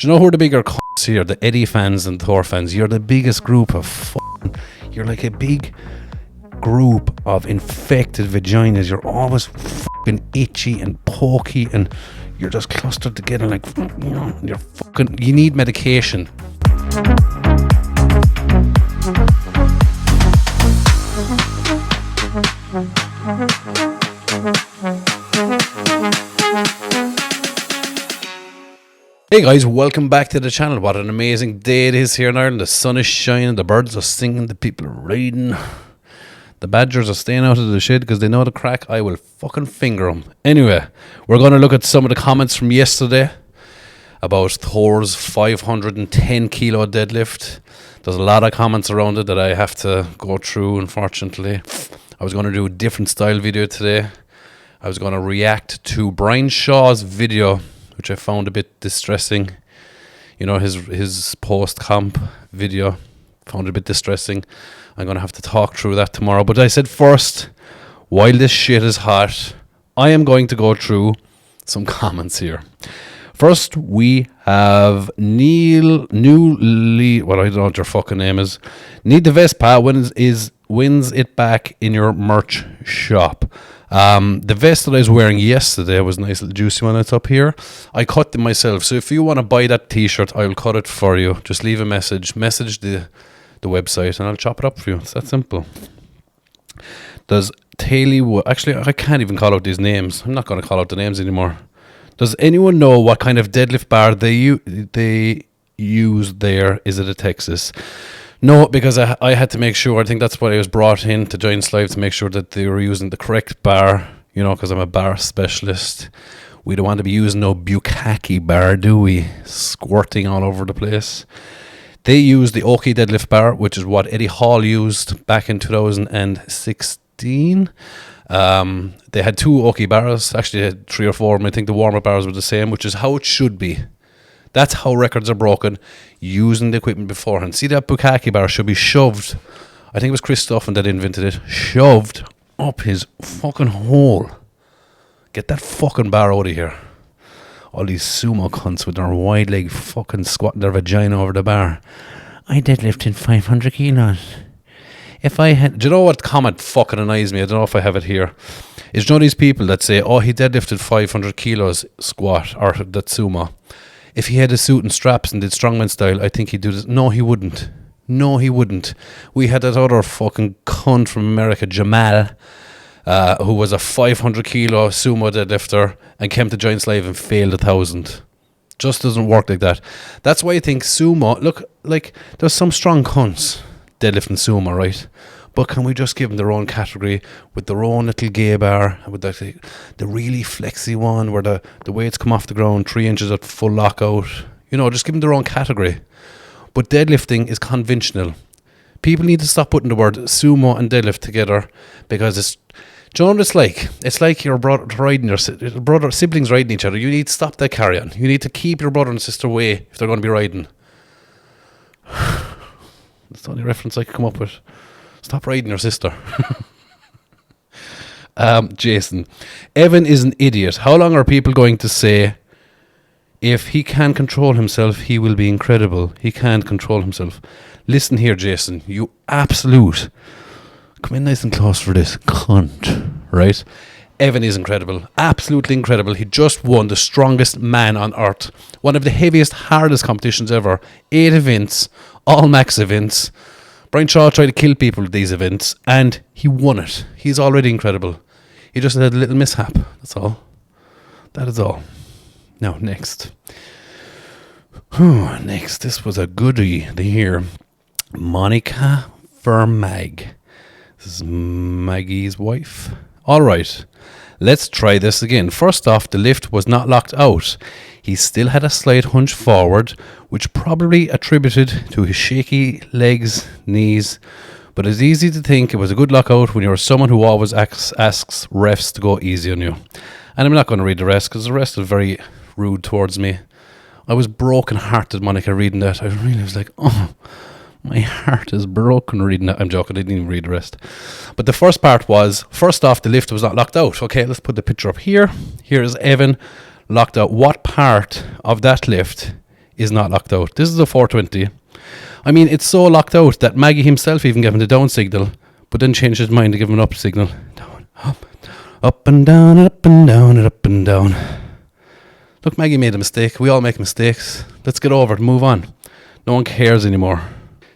Do you know who are the bigger cunts here? The Eddie fans and Thor fans. You're the biggest group of you're like a big group of infected vaginas. You're always fucking itchy and pokey and you're just clustered together like, you need medication. Hey guys, welcome back to the channel. What an amazing day it is here in Ireland. The sun is shining, the birds are singing, the people are riding. The badgers are staying out of the shade because they know the crack. I will fucking finger them. Anyway, we're going to look at some of the comments from yesterday about Thor's 510 kilo deadlift. There's a lot of comments around it that I have to go through, unfortunately. I was going to do a different style video today. I was going to react to Brian Shaw's video, which I found a bit distressing. You know, his post-comp video. Found it a bit distressing. I'm going to have to talk through that tomorrow. But I said first, while this shit is hot, I am going to go through some comments here. First, we have Neil Newley. Well, I don't know what your fucking name is. Need the Vespa wins it back in your merch shop. The vest that I was wearing yesterday was a nice little juicy one. It's up here. I cut them myself. So if you want to buy that t-shirt, I'll cut it for you. Just leave a message the website and I'll chop it up for you. It's that simple. Does Taylor... Actually, I can't even call out these names. I'm not going to call out the names anymore. Does anyone know what kind of deadlift bar they use there? Is it a Texas? No, because I had to make sure. I think that's why I was brought in to Giants Live, to make sure that they were using the correct bar, you know, because I'm a bar specialist. We don't want to be using no bukkake bar, do we? Squirting all over the place. They use the Oki deadlift bar, which is what Eddie Hall used back in 2016. They had two Oki bars. Actually, they had 3 or 4 of them. I think the warm-up bars were the same, which is how it should be. That's how records are broken, using the equipment beforehand. See, that bukkake bar should be shoved. I think it was Chris Stuffin that invented it. Shoved up his fucking hole. Get that fucking bar out of here. All these sumo cunts with their wide leg fucking squatting their vagina over the bar. I deadlifted 500 kilos. If I had... Do you know what comment fucking annoys me? I don't know if I have it here. Is, you know these people that say, oh, he deadlifted 500 kilos squat, or that sumo. If he had a suit and straps and did strongman style, I think he'd do this. No, he wouldn't. No, he wouldn't. We had that other fucking cunt from America, Jamal, who was a 500 kilo sumo deadlifter and came to Giants Live and failed 1,000. Just doesn't work like that. That's why I think sumo, look, like, there's some strong cunts deadlifting sumo, right? But can we just give them their own category with their own little gay bar, with the really flexy one where the weights come off the ground 3 inches at full lockout? You know, just give them their own category. But deadlifting is conventional. People need to stop putting the word sumo and deadlift together, because it's... Do you know what it's like? It's like your brother riding siblings riding each other. You need to stop that carry-on. You need to keep your brother and sister away if they're going to be riding. That's the only reference I could come up with. Stop riding your sister. Jason. Evan is an idiot. How long are people going to say, if he can control himself, he will be incredible? He can't control himself. Listen here, Jason. You absolute... Come in nice and close for this cunt, right? Evan is incredible. Absolutely incredible. He just won the strongest man on earth. One of the heaviest, hardest competitions ever. 8 events. All max events. Brian Shaw tried to kill people at these events, and he won it. He's already incredible. He just had a little mishap. That's all. That is all. Now, next. Next. This was a goodie here. Monica Vermag. This is Maggie's wife. All right. Let's try this again. First off, the lift was not locked out. He still had a slight hunch forward, which probably attributed to his shaky legs, knees. But it's easy to think it was a good lockout when you're someone who always asks refs to go easy on you. And I'm not going to read the rest, because the rest is very rude towards me. I was broken-hearted, Monica, reading that. I really was like, oh, my heart is broken reading that. I'm joking, I didn't even read the rest. But the first part was, first off, the lift was not locked out. Okay, let's put the picture up here. Here is Evan locked out. What part of that lift is not locked out. This is a 420. I mean, it's so locked out that Maggie himself even gave him the down signal, but then changed his mind to give him an up signal. Down, up and down, up and down, and up and down. Look, Maggie made a mistake. We all make mistakes. Let's get over it, move on. No one cares anymore.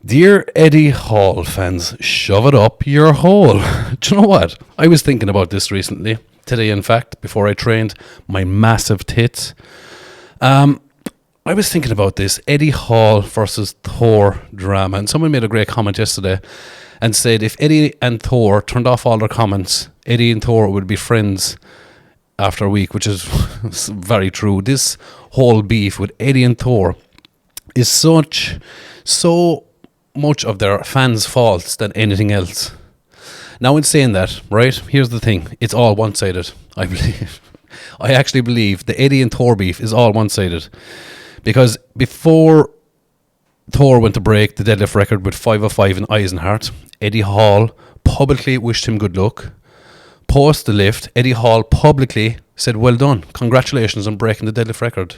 Dear Eddie Hall fans, shove it up your hole. Do you know what? I was thinking about this recently. Today, in fact, before I trained my massive tits. I was thinking about this Eddie Hall versus Thor drama. And someone made a great comment yesterday and said if Eddie and Thor turned off all their comments, Eddie and Thor would be friends after a week, which is very true. This whole beef with Eddie and Thor is so much of their fans' faults than anything else. Now, in saying that, right, here's the thing. It's all one-sided, I believe. I actually believe the Eddie and Thor beef is all one-sided. Because before Thor went to break the deadlift record with 505 in Eisenhart, Eddie Hall publicly wished him good luck. Post the lift, Eddie Hall publicly said, well done, congratulations on breaking the deadlift record.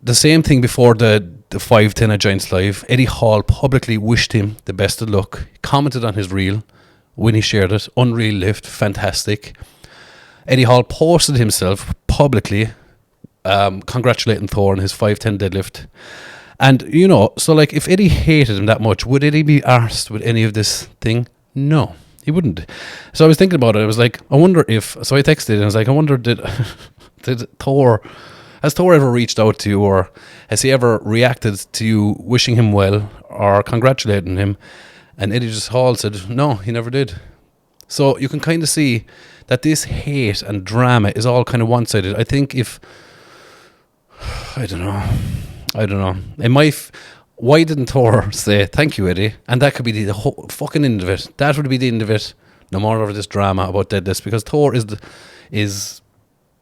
The same thing before the 510 at Giants Live. Eddie Hall publicly wished him the best of luck, commented on his reel when he shared it. Unreal lift, fantastic. Eddie Hall posted himself publicly congratulating Thor on his 510 deadlift. And, you know, so like if Eddie hated him that much, would Eddie be arsed with any of this thing? No, he wouldn't. So I was thinking about it. I was like, I wonder if, so I texted and I was like, I wonder has Thor ever reached out to you, or has he ever reacted to you wishing him well or congratulating him? And Eddie just Hall said, no, he never did. So you can kind of see that this hate and drama is all kind of one-sided. I think if, I don't know. Why didn't Thor say, thank you, Eddie? And that could be the whole fucking end of it. That would be the end of it. No more of this drama about deadlifts, because Thor is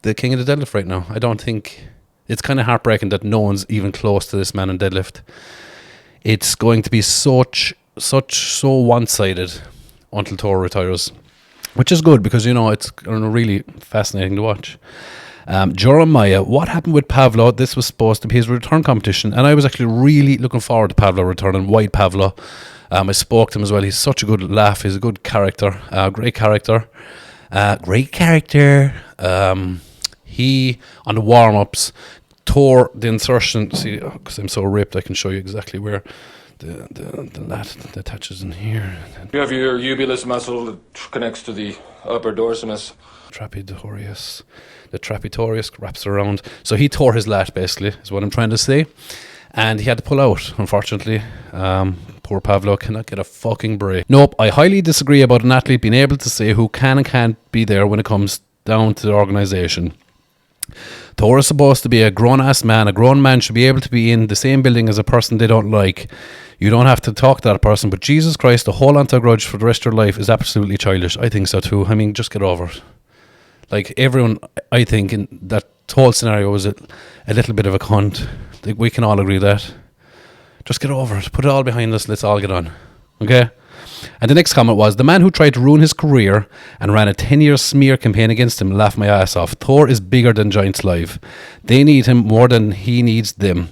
the king of the deadlift right now. I don't think, it's kind of heartbreaking that no one's even close to this man in deadlift. It's going to be so one-sided until Thor retires, which is good because, you know, it's really fascinating to watch. Jeremiah, what happened with Pavlo? This was supposed to be his return competition, and I was actually really looking forward to Pavlo returning. White Pavlo. I spoke to him as well. He's such a good laugh. He's a good character. Great character. He, on the warm-ups, tore the insertion. See, because I'm so ripped, I can show you exactly where the lat that attaches in here. You have your ubulus muscle that connects to the upper dorsimus. Trapetorius. The trapetorius wraps around. So he tore his lat, basically, is what I'm trying to say. And he had to pull out, unfortunately. Poor Pavlo cannot get a fucking break. Nope, I highly disagree about an athlete being able to say who can and can't be there when it comes down to the organisation. Thor is supposed to be a grown-ass man. A grown man should be able to be in the same building as a person they don't like. You don't have to talk to that person, but Jesus Christ, to hold on to a grudge for the rest of your life is absolutely childish. I think so too. I mean, just get over it. Like, everyone, I think, in that whole scenario was a little bit of a cunt. Like, we can all agree that. Just get over it. Put it all behind us. Let's all get on. Okay? And the next comment was, the man who tried to ruin his career and ran a 10-year smear campaign against him laughed my ass off. Thor is bigger than Giants Live. They need him more than he needs them.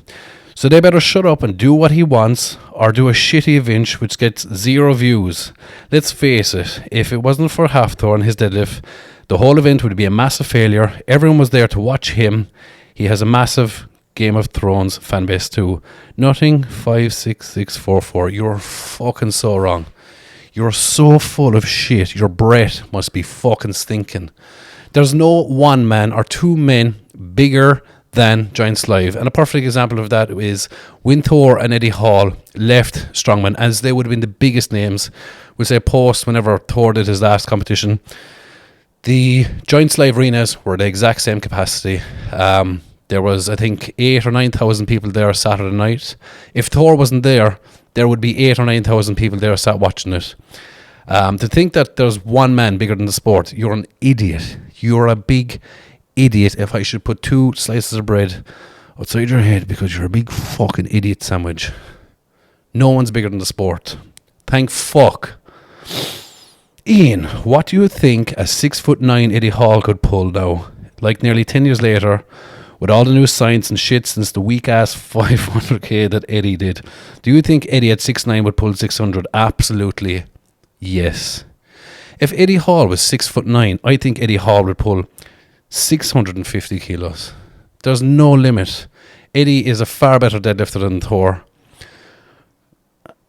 So they better shut up and do what he wants, or do a shitty event which gets 0 views. Let's face it, if it wasn't for Thor and his deadlift, the whole event would be a massive failure. Everyone was there to watch him. He has a massive Game of Thrones fan base too. Nothing 56644. You're fucking so wrong. You're so full of shit. Your breath must be fucking stinking. There's no one man or two men bigger than Giants Live. And a perfect example of that is when Thor and Eddie Hall left Strongman, as they would have been the biggest names. We'll say post whenever Thor did his last competition. The Giants Live arenas were the exact same capacity. There was, I think, 8,000 or 9,000 people there Saturday night. If Thor wasn't there, there would be 8,000 or 9,000 people there sat watching it. To think that there's one man bigger than the sport, you're an idiot. You're a big idiot if I should put 2 slices of bread outside your head because you're a big fucking idiot sandwich. No one's bigger than the sport. Thank fuck. Ian, what do you think a 6'9" Eddie Hall could pull now? Like nearly 10 years later, With all the new science and shit since the weak ass 500k that Eddie did, do you think Eddie at 6'9" would pull 600? Absolutely yes. If Eddie Hall was 6'9", I think Eddie Hall would pull 650 kilos. There's no limit. Eddie is a far better deadlifter than Thor.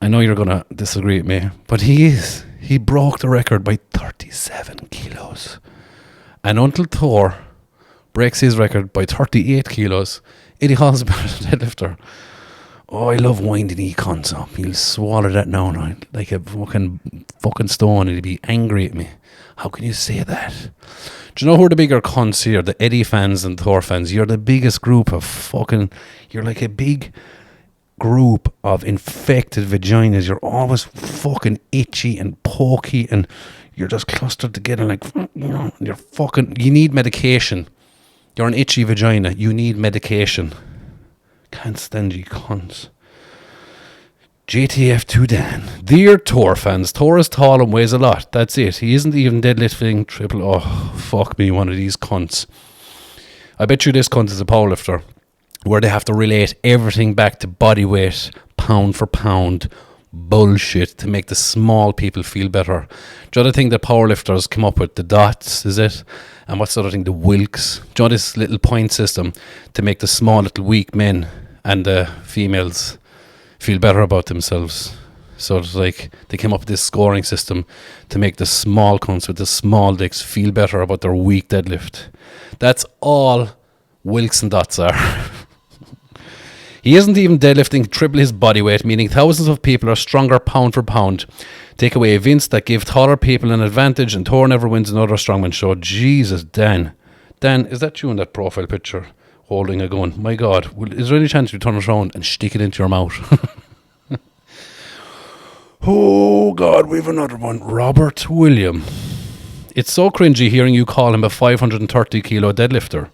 I know you're going to disagree with me, but he is. He broke the record by 37 kilos. And until Thor breaks his record by 38 kilos, Eddie Hall's a better deadlifter. Oh, I love winding cons up. He'll swallow that now, right? Like a fucking stone, and he'll be angry at me. How can you say that? Do you know who are the bigger cons here? The Eddie fans and Thor fans. You're the biggest group of fucking... You're like a big group of infected vaginas. You're always fucking itchy and pokey, and you're just clustered together like... You're fucking... You need medication. You're an itchy vagina. You need medication. Can't stand you cons. JTF to Dan. Dear Thor fans, Thor is tall and weighs a lot. That's it. He isn't even deadlifting triple. Oh, fuck me, one of these cunts. I bet you this cunt is a powerlifter where they have to relate everything back to body weight, pound for pound bullshit to make the small people feel better. Do you know the thing that powerlifters come up with? The dots, is it? And what's the other thing? The Wilks. Do you know this little point system to make the small little weak men and the females feel better about themselves? So it's like they came up with this scoring system to make the small cunts with the small dicks feel better about their weak deadlift. That's all Wilks and dots are. He isn't even deadlifting triple his body weight, meaning thousands of people are stronger pound for pound. Take away Vince that give taller people an advantage, and Thor never wins another strongman show. Jesus, Dan. Dan, is that you in that profile picture holding a gun? My God, is there any chance you turn it around and stick it into your mouth? Oh God, we've another one. Robert William. It's so cringy hearing you call him a 530 kilo deadlifter.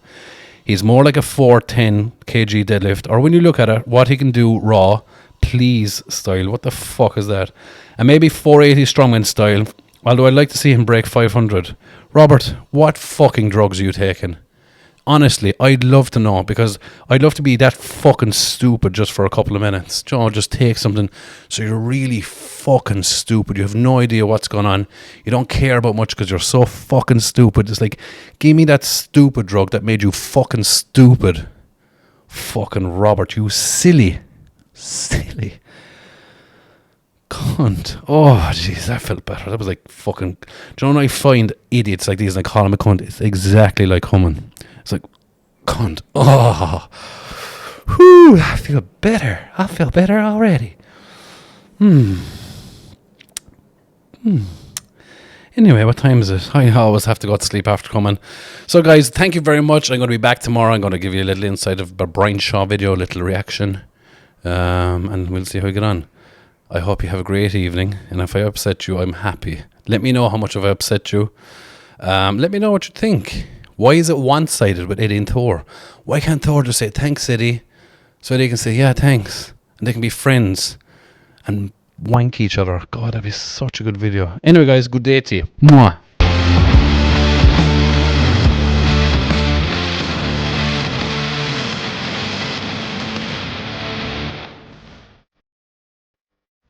He's more like a 410 kg deadlift, or when you look at it, what he can do raw, please style. What the fuck is that? And maybe 480 strongman style, although I'd like to see him break 500. Robert, what fucking drugs are you taking? Honestly, I'd love to know, because I'd love to be that fucking stupid just for a couple of minutes. Joe, just take something so you're really fucking stupid. You have no idea what's going on. You don't care about much because you're so fucking stupid. It's like, give me that stupid drug that made you fucking stupid. Fucking Robert, you silly cunt. Oh, jeez, that felt better. That was like fucking... Do you know when I find idiots like these and I call them a cunt? It's exactly like humming. It's like, cunt. Oh, whew, I feel better. I feel better already. Anyway, what time is it? I always have to go to sleep after coming. So, guys, thank you very much. I'm going to be back tomorrow. I'm going to give you a little insight of the Brian Shaw video, a little reaction. And we'll see how we get on. I hope you have a great evening. And if I upset you, I'm happy. Let me know how much have I upset you. Let me know what you think. Why is it one-sided with Eddie and Thor? Why can't Thor just say, thanks, Eddie? So Eddie can say, yeah, thanks. And they can be friends and wank each other. God, that'd be such a good video. Anyway, guys, good day to you. Mwah.